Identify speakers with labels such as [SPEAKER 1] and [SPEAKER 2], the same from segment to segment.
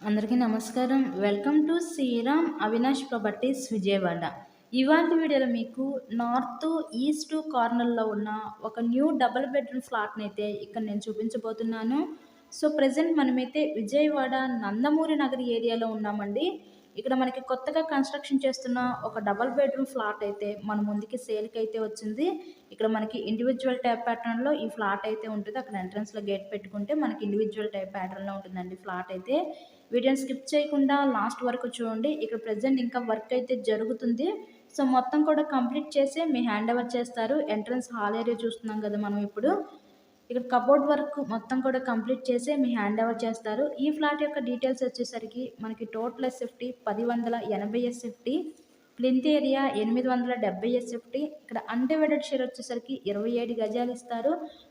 [SPEAKER 1] అందరికీ నమస్కారం. Welcome to Shriram Avinash properties Vijayawada. ఇవాల్టి వీడియోలో మీకు నార్త్, ఈస్ట్ కార్నర్‌లో ఉన్న ఒక న్యూ డబుల్ బెడ్‌రూమ్ ఫ్లాట్‌నైతే ఇక్కడ నేను చూపించబోతున్నాను. సో, ప్రెజెంట్ మనమైతే విజయవాడ నందమూరి నగర్ ఏరియాలో ఉన్నామండి. ఇక్కడ మనకి కొత్తగా కన్‌స్ట్రక్షన్ చేస్తున్న ఒక డబుల్ బెడ్‌రూమ్ ఫ్లాట్ అయితే మన ముందుకి సేల్‌కైతే వచ్చింది. ఇక్కడ మనకి ఇండివిడ్యువల్ టైప్ ప్యాటర్న్‌లో ఈ ఫ్లాట్ అయితే ఉంటది. అక్కడ ఎంట్రన్స్‌లో గేట్ పెట్టుకుంటే మనకి ఇండివిడ్యువల్ టైప్ ప్యాటర్న్‌లో ఉంటుందండి ఫ్లాట్ అయితే. వీడియోని స్కిప్ చేయకుండా లాస్ట్ వరకు చూడండి. ఇక్కడ ప్రెజెంట్ ఇంకా వర్క్ అయితే జరుగుతుంది. సో, మొత్తం కూడా కంప్లీట్ చేసి మీ హ్యాండ్ ఓవర్ చేస్తారు. ఎంట్రన్స్ హాల్ ఏరియా చూస్తున్నాం కదా మనం ఇప్పుడు. ఇక్కడ కబోర్డ్ వర్క్ మొత్తం కూడా కంప్లీట్ చేసి మీ హ్యాండ్ ఓవర్ చేస్తారు. ఈ ఫ్లాట్ యొక్క డీటెయిల్స్ వచ్చేసరికి మనకి total SFT 1080 SFT, plinth area 870 SFT. ఇక్కడ అన్‌డివైడెడ్ షేర్ వచ్చేసరికి 27 గజాలు ఇస్తారు.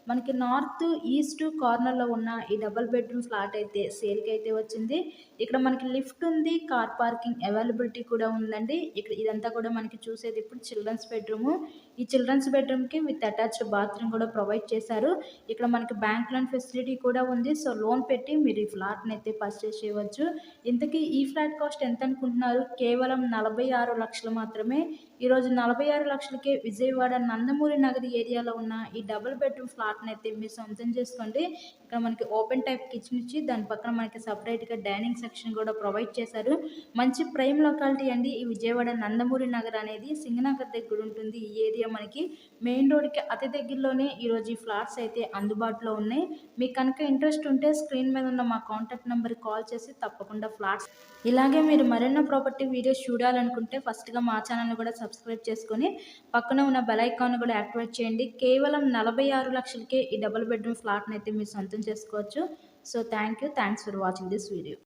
[SPEAKER 1] మనకి నార్త్, ఈస్ట్ కార్నర్‌లో ఉన్న ఈ డబుల్ బెడ్‌రూమ్ ఫ్లాట్ అయితే సేల్‌కి అయితే వచ్చింది. ఇక్కడ మనకి లిఫ్ట్ ఉంది. కార్ పార్కింగ్ అవైలబిలిటీ కూడా ఉందండి. ఇక్కడ ఇదంతా కూడా మనకి చూసేది ఇప్పుడు చిల్డ్రన్స్ బెడ్‌రూము. ఈ చిల్డ్రన్స్ బెడ్‌రూమ్‌కి విత్ అటాచ్డ్ బాత్రూమ్ కూడా ప్రొవైడ్ చేశారు. ఇక్కడ మనకి బ్యాంక్ లోన్ ఫెసిలిటీ కూడా ఉంది. సో, లోన్ పెట్టి మీరు ఈ ఫ్లాట్‌ని అయితే పర్చేస్ చేయవచ్చు. ఇంతకీ ఈ ఫ్లాట్ కాస్ట్ ఎంత అనుకుంటున్నారు? కేవలం 46,00,000 మాత్రమే. ఈరోజు 46,00,000కే విజయవాడ నందమూరి నగర్ ఏరియాలో ఉన్న ఈ డబుల్ బెడ్‌రూమ్ ఫ్లాట్‌ని అయితే మీరు సొంతం చేసుకోండి. ఇక్కడ మనకి ఓపెన్ టైప్ కిచెన్ ఇచ్చి దాని పక్కన మనకి సెపరేట్‌గా డైనింగ్ సెక్షన్ కూడా ప్రొవైడ్ చేశారు. మంచి ప్రైమ్ లొకాలిటీ అండి ఈ విజయవాడ నందమూరి నగర్ అనేది. సింగనగర్ దగ్గర ఉంటుంది ఈ ఏరియా మనకి. మెయిన్ రోడ్‌కి అతి దగ్గరలోనే ఈరోజు ఈ ఫ్లాట్స్ అయితే అందుబాటులో ఉన్నాయి. మీకు కనుక ఇంట్రెస్ట్ ఉంటే స్క్రీన్ మీద ఉన్న మా కాంటాక్ట్ నెంబర్‌కి కాల్ చేసి తప్పకుండా ఫ్లాట్స్ ఇలాగే మీరు మరెన్నో ప్రాపర్టీ వీడియోస్ చూడాలనుకుంటే ఫస్ట్‌గా మా ఛానల్‌ని కూడా సబ్స్క్రైబ్ చేసుకొని పక్కనే ఉన్న బెల్ ఐకాన్‌ని కూడా యాక్టివేట్ చేయండి. కేవలం 46,00,000కే ఈ డబుల్ బెడ్‌రూమ్ ఫ్లాట్‌నైతే మీరు సొంతం చేసుకోవచ్చు. So, thanks for watching this video.